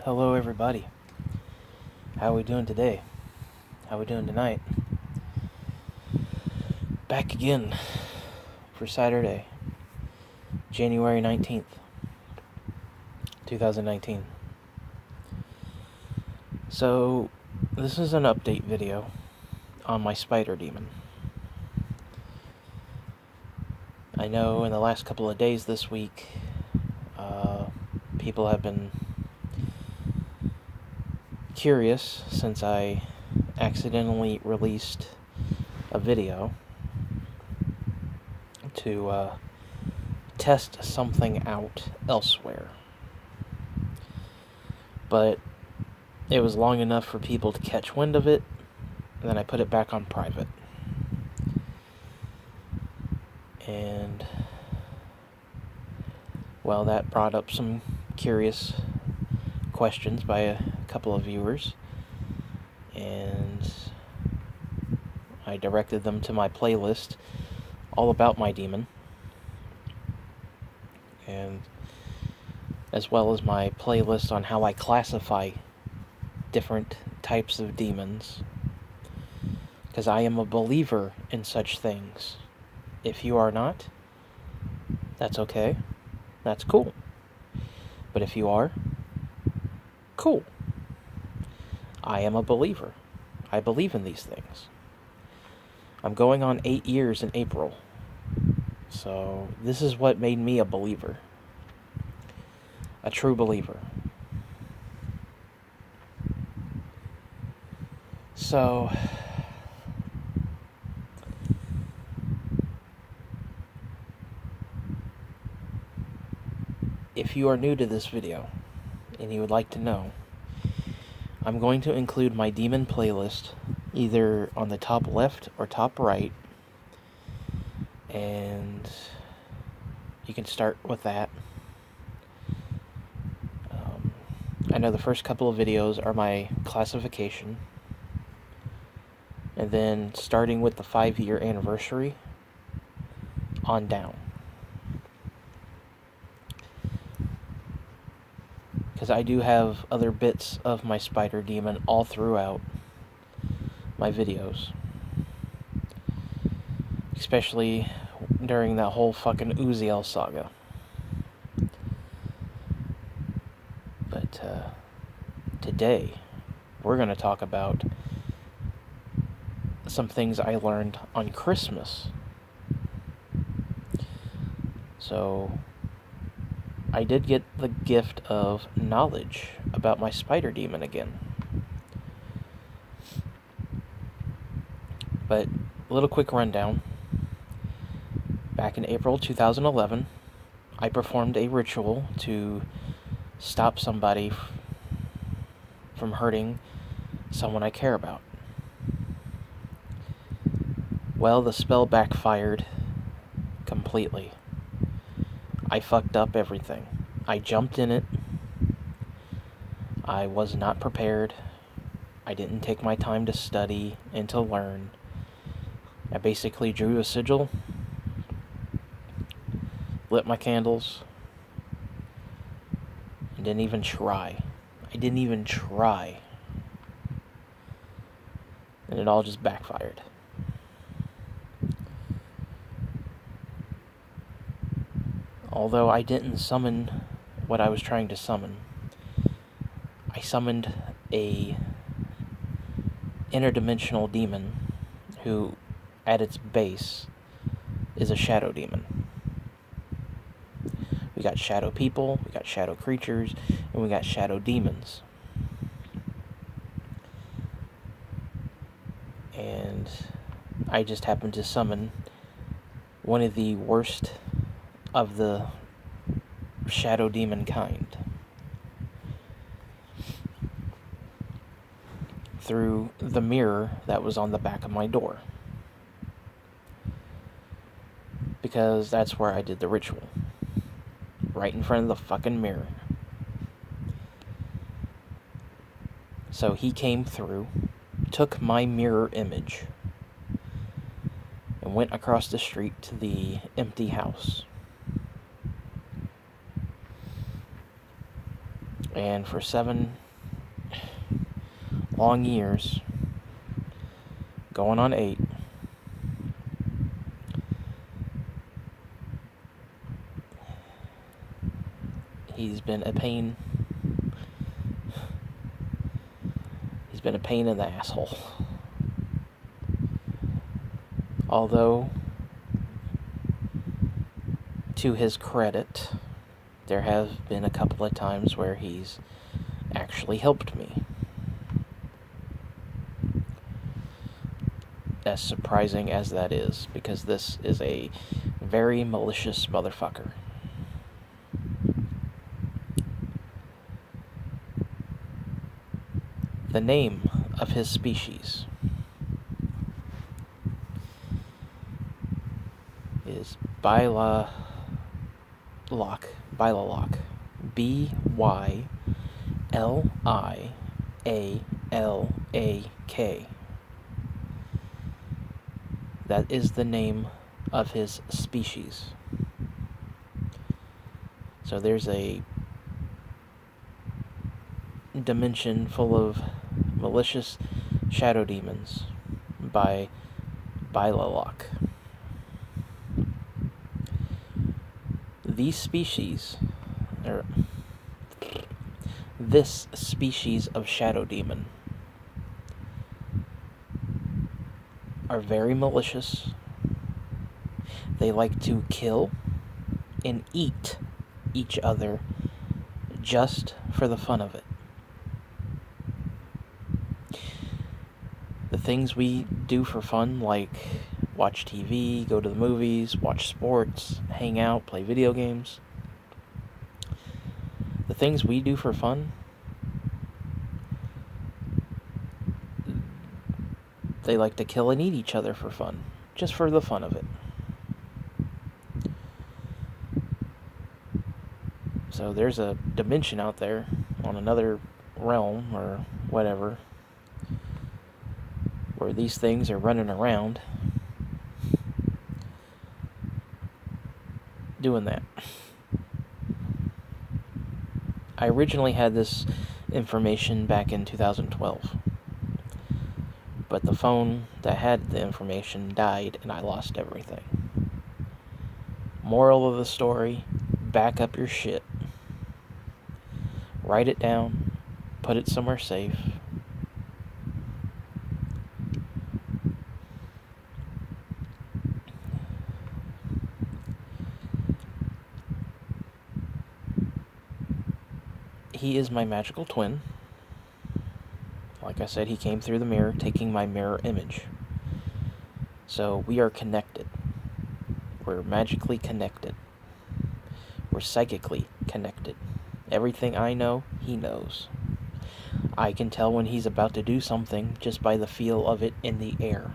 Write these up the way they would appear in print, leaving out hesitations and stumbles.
Hello everybody. How we doing today? How we doing tonight? Back again for Saturday, January 19th, 2019. So, this is an update video on my spider demon. I know in the last couple of days this week, people have been curious since I accidentally released a video to test something out elsewhere. But it was long enough for people to catch wind of it, and then I put it back on private. And, well, that brought up some curious questions by a couple of viewers, and I directed them to my playlist all about my demon, and as well as my playlist on how I classify different types of demons, because I am a believer in such things. If you are not, that's okay. That's cool. But if you are, cool. I am a believer. I believe in these things. I'm going on 8 years in April. So this is what made me a believer. A true believer. So, if you are new to this video and you would like to know, I'm going to include my demon playlist either on the top left or top right, and you can start with that. I know the first couple of videos are my classification, and then starting with the 5-year anniversary on down. Because I do have other bits of my spider demon all throughout my videos. Especially during that whole fucking Uziel saga. But today, we're going to talk about some things I learned on Christmas. So, I did get the gift of knowledge about my spider demon again. But, a little quick rundown. Back in April 2011, I performed a ritual to stop somebody from hurting someone I care about. Well, the spell backfired completely. I fucked up everything. I jumped in it. I was not prepared. I didn't take my time to study and to learn. I basically drew a sigil, lit my candles, and didn't even try. I didn't even try. And it all just backfired. Although I didn't summon what I was trying to summon, I summoned a interdimensional demon who, at its base, is a shadow demon. We got shadow people, we got shadow creatures, and we got shadow demons. And I just happened to summon one of the worst of the shadow demon kind through the mirror that was on the back of my door, because that's where I did the ritual, right in front of the fucking mirror. So he came through, took my mirror image, and went across the street to the empty house. And for 7 long years, going on 8, he's been a pain. He's been a pain in the asshole. Although, to his credit, there have been a couple of times where he's actually helped me. As surprising as that is, because this is a very malicious motherfucker. The name of his species is Viola Locke. Viola Locke. Bylialak. That is the name of his species. So there's a dimension full of malicious shadow demons by Viola Locke. This species of shadow demon are very malicious. They like to kill and eat each other just for the fun of it. The things we do for fun, like watch TV, go to the movies, watch sports, hang out, play video games. The things we do for fun, they like to kill and eat each other for fun, just for the fun of it. So there's a dimension out there on another realm or whatever where these things are running around doing that. I originally had this information back in 2012, but the phone that had the information died and I lost everything. Moral of the story, back up your shit. Write it down, put it somewhere safe. He is my magical twin. Like I said, he came through the mirror, taking my mirror image. So we are connected. We're magically connected. We're psychically connected. Everything I know, he knows. I can tell when he's about to do something just by the feel of it in the air.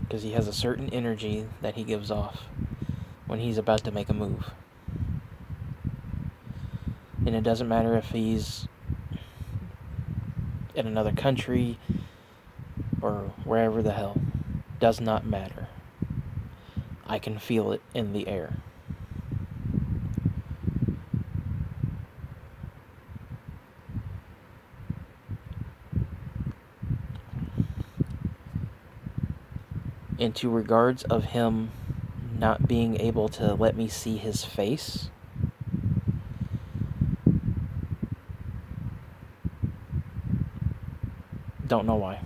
Because he has a certain energy that he gives off when he's about to make a move. And it doesn't matter if he's in another country or wherever the hell. Does not matter. I can feel it in the air. Into regards of him not being able to let me see his face, don't know why.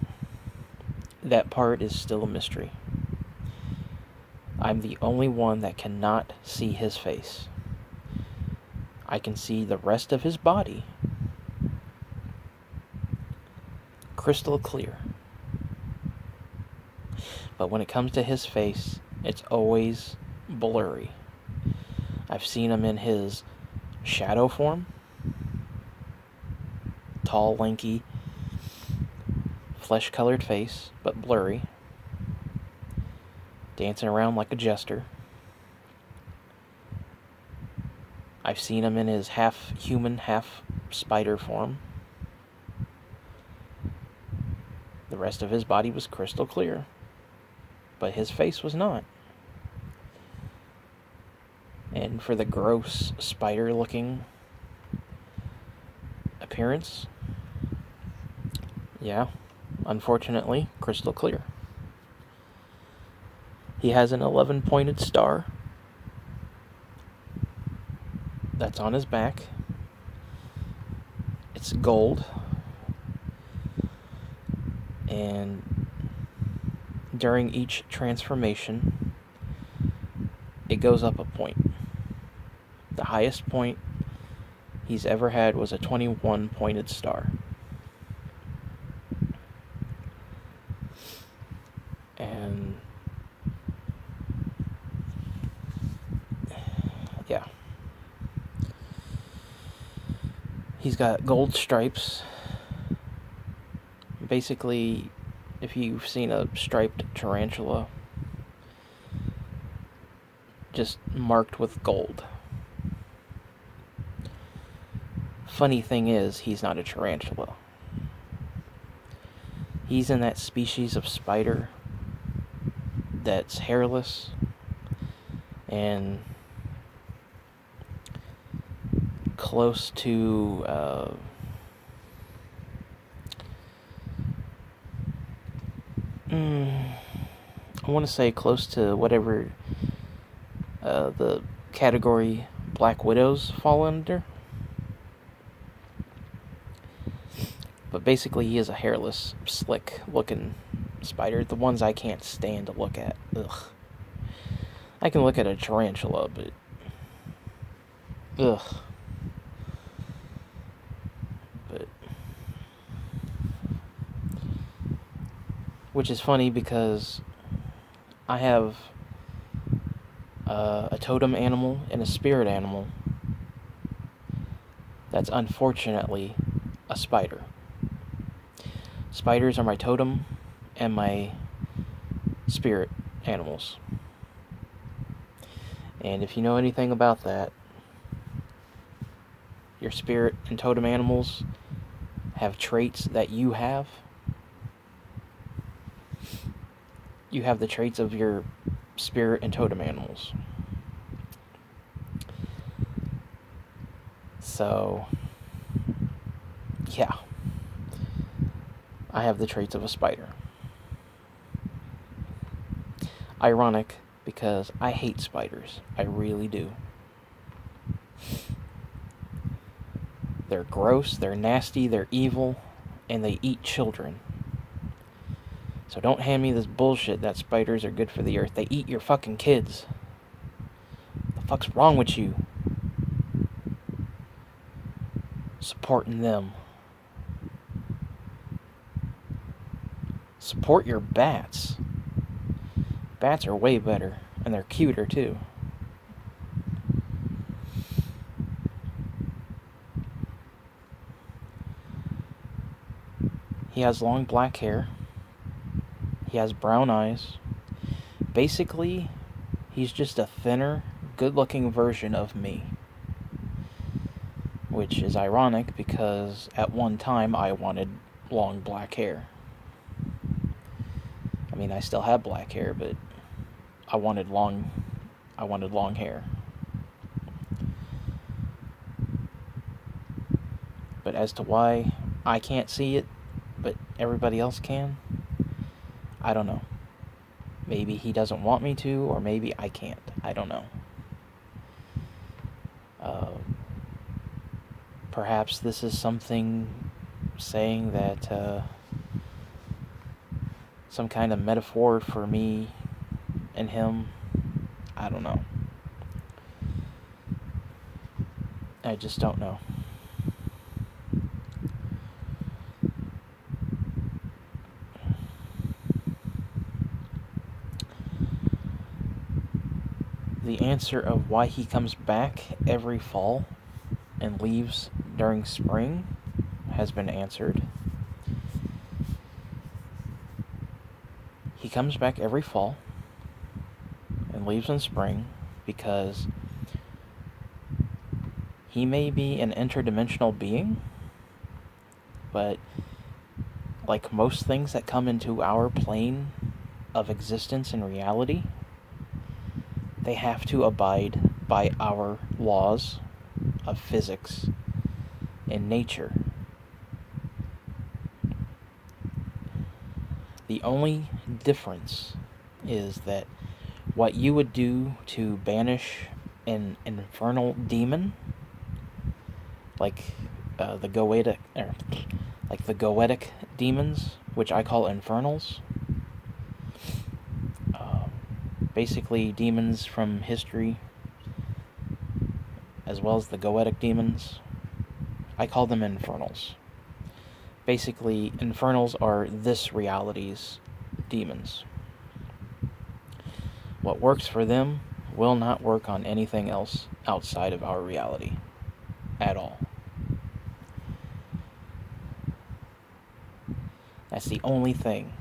That part is still a mystery. I'm the only one that cannot see his face. I can see the rest of his body crystal clear. But when it comes to his face, it's always blurry. I've seen him in his shadow form. Tall, lanky, flesh-colored face, but blurry. Dancing around like a jester. I've seen him in his half-human, half-spider form. The rest of his body was crystal clear, but his face was not. And for the gross spider-looking appearance, yeah, unfortunately, crystal clear. He has an 11-pointed star that's on his back. It's gold. And during each transformation, it goes up a point. The highest point he's ever had was a 21-pointed star. And yeah. He's got gold stripes. Basically, if you've seen a striped tarantula, just marked with gold. Funny thing is, he's not a tarantula. He's in that species of spider that's hairless and close to I want to say close to whatever the category Black Widows fall under. But basically, he is a hairless, slick-looking spider. The ones I can't stand to look at. Ugh. I can look at a tarantula, but ugh. But which is funny because I have a totem animal and a spirit animal that's unfortunately a spider. Spiders are my totem and my spirit animals. And if you know anything about that, your spirit and totem animals have traits that you have. You have the traits of your spirit and totem animals. So, yeah. I have the traits of a spider. Ironic, because I hate spiders. I really do. They're gross, they're nasty, they're evil, and they eat children. So don't hand me this bullshit that spiders are good for the earth. They eat your fucking kids. What the fuck's wrong with you? Supporting them. Support your bats. Bats are way better, and they're cuter too. He has long black hair. He has brown eyes. Basically, he's just a thinner, good-looking version of me. Which is ironic because at one time I wanted long black hair. I mean, I still have black hair, but I wanted long hair. But as to why I can't see it, but everybody else can, I don't know. Maybe he doesn't want me to, or maybe I can't. I don't know. Perhaps this is something saying that some kind of metaphor for me and him. I don't know. I just don't know. The answer of why he comes back every fall and leaves during spring has been answered. He comes back every fall and leaves in spring because he may be an interdimensional being, but like most things that come into our plane of existence and reality, they have to abide by our laws of physics and nature. The only difference is that what you would do to banish an infernal demon, like the goetic demons, which I call infernals, basically demons from history, as well as the goetic demons, I call them infernals. Basically, infernals are this reality's demons. What works for them will not work on anything else outside of our reality at all. That's the only thing.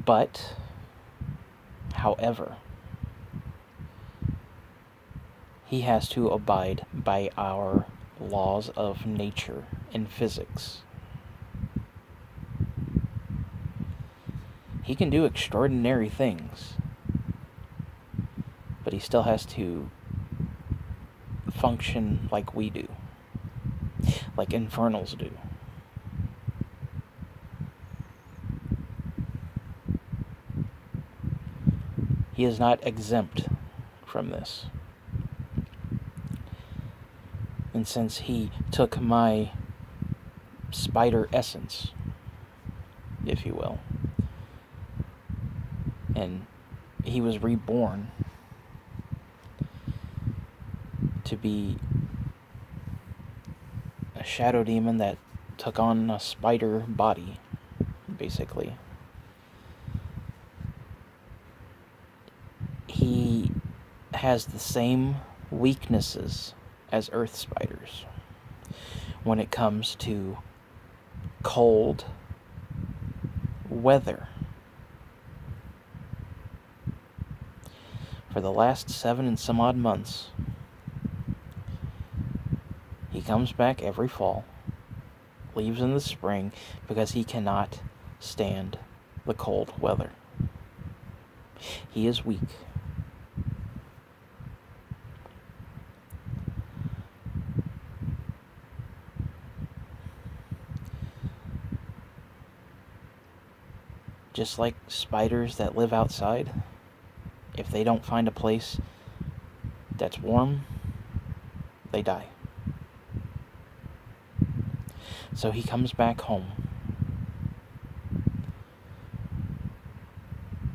But, however, he has to abide by our laws of nature and physics. He can do extraordinary things, but he still has to function like we do, like infernals do. He is not exempt from this. And since he took my spider essence, if you will, and he was reborn to be a shadow demon that took on a spider body, basically. He has the same weaknesses as earth spiders when it comes to cold weather. For the last 7 and some odd months, he comes back every fall, leaves in the spring, because he cannot stand the cold weather. He is weak. Just like spiders that live outside, if they don't find a place that's warm, they die. So he comes back home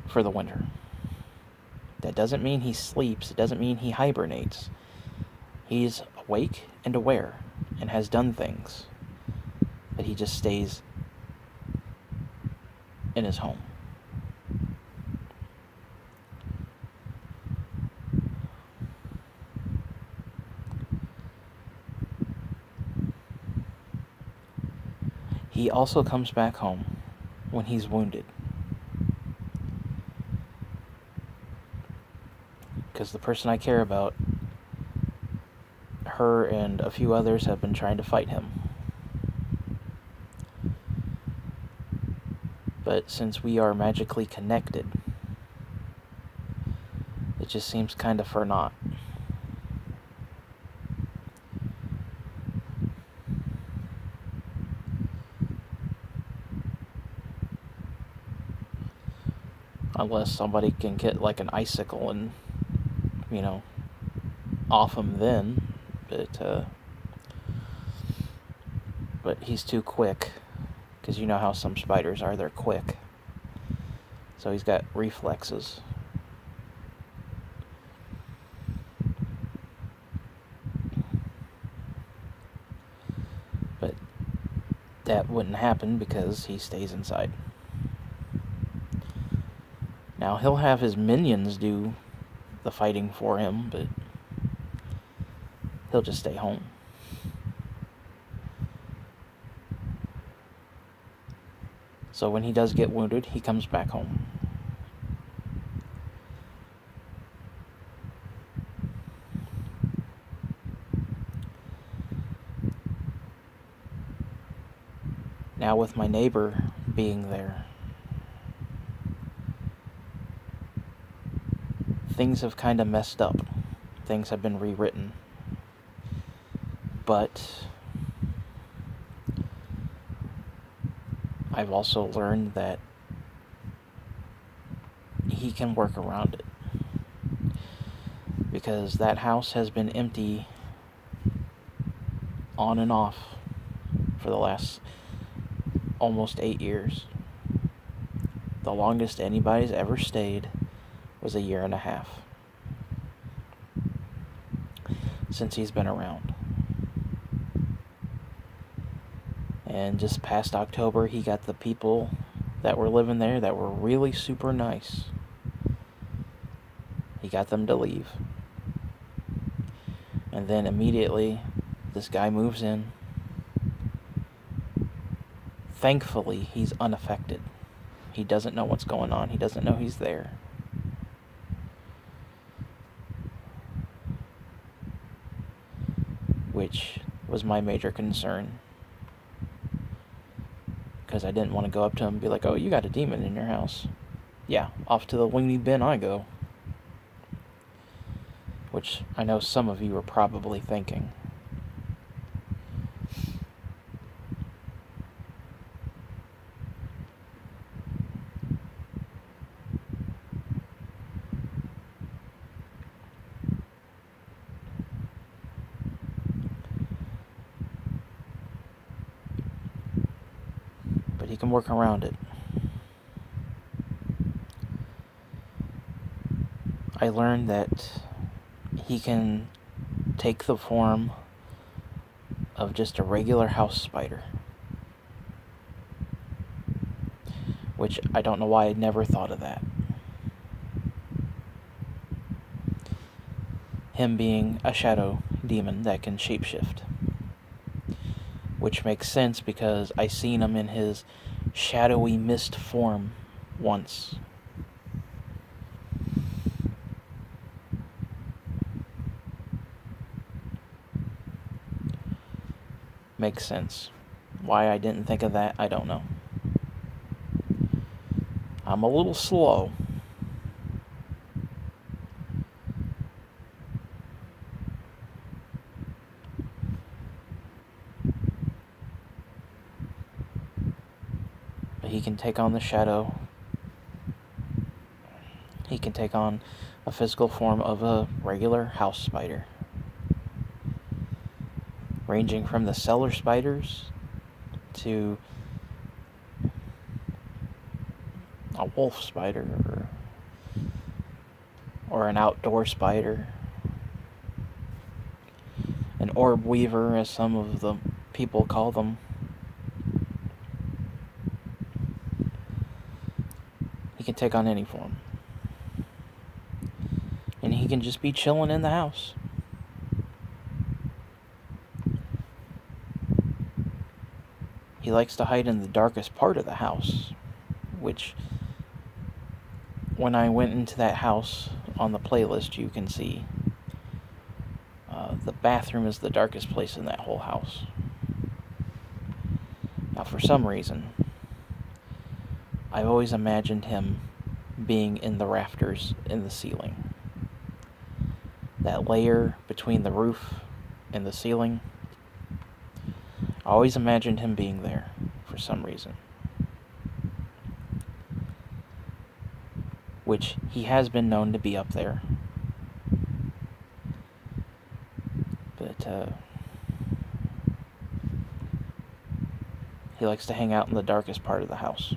for the winter. That doesn't mean he sleeps. It doesn't mean he hibernates. He's awake and aware and has done things, but he just stays in his home. He also comes back home when he's wounded, because the person I care about, her and a few others have been trying to fight him. But since we are magically connected, it just seems kind of for naught. Unless somebody can get like an icicle and, off him then. But he's too quick, because you know how some spiders are, they're quick. So he's got reflexes. But that wouldn't happen because he stays inside. Now, he'll have his minions do the fighting for him, but he'll just stay home. So when he does get wounded, he comes back home. Now, with my neighbor being there, things have kind of messed up. Things have been rewritten. But I've also learned that he can work around it. Because that house has been empty on and off for the last almost 8 years. The longest anybody's ever stayed was 1.5 years since he's been around. And just past October, he got the people that were living there that were really super nice. He got them to leave. And then immediately, this guy moves in. Thankfully, he's unaffected. He doesn't know what's going on. He doesn't know he's there. Which was my major concern. Because I didn't want to go up to him and be like, oh, you got a demon in your house. Yeah, off to the loony bin I go. Which I know some of you are probably thinking. But he can work around it. I learned that he can take the form of just a regular house spider. Which I don't know why I'd never thought of that. Him being a shadow demon that can shapeshift. Which makes sense because I seen him in his shadowy mist form once. Makes sense. Why I didn't think of that, I don't know. I'm a little slow. But he can take on the shadow. He can take on a physical form of a regular house spider. Ranging from the cellar spiders to a wolf spider or an outdoor spider, an orb weaver as some of the people call them. He can take on any form. And he can just be chilling in the house. He likes to hide in the darkest part of the house, which, when I went into that house on the playlist, you can see the bathroom is the darkest place in that whole house. Now, for some reason, I've always imagined him being in the rafters in the ceiling. That layer between the roof and the ceiling, I always imagined him being there for some reason. Which he has been known to be up there. But he likes to hang out in the darkest part of the house.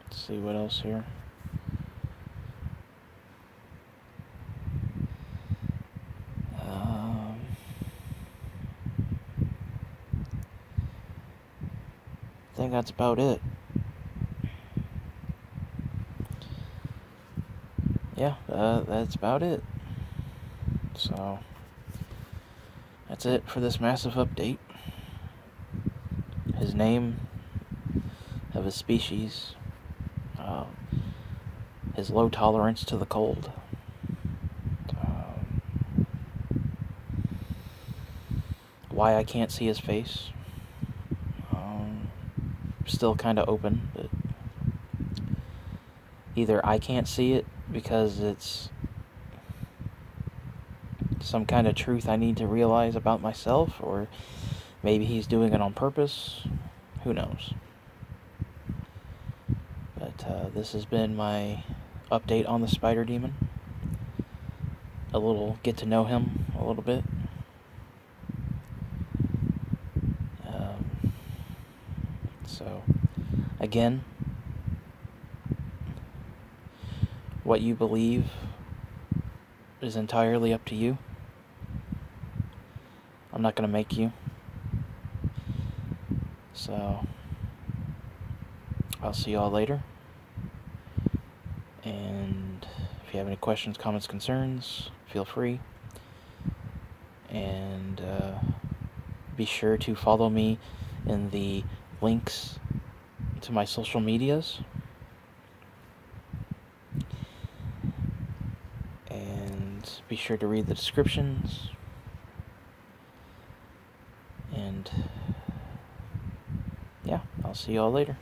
Let's see what else here. I think that's about it. Yeah, that's about it. So, that's it for this massive update. His name of his species, his low tolerance to the cold, why I can't see his face. Still kind of open, but either I can't see it because it's some kind of truth I need to realize about myself, or maybe he's doing it on purpose. Who knows? But this has been my update on the spider demon. A little get to know him a little bit. So, again, what you believe is entirely up to you. I'm not going to make you. So, I'll see y'all later. And if you have any questions, comments, concerns, feel free. And be sure to follow me in the links to my social medias. And be sure to read the descriptions. And yeah, I'll see y'all later.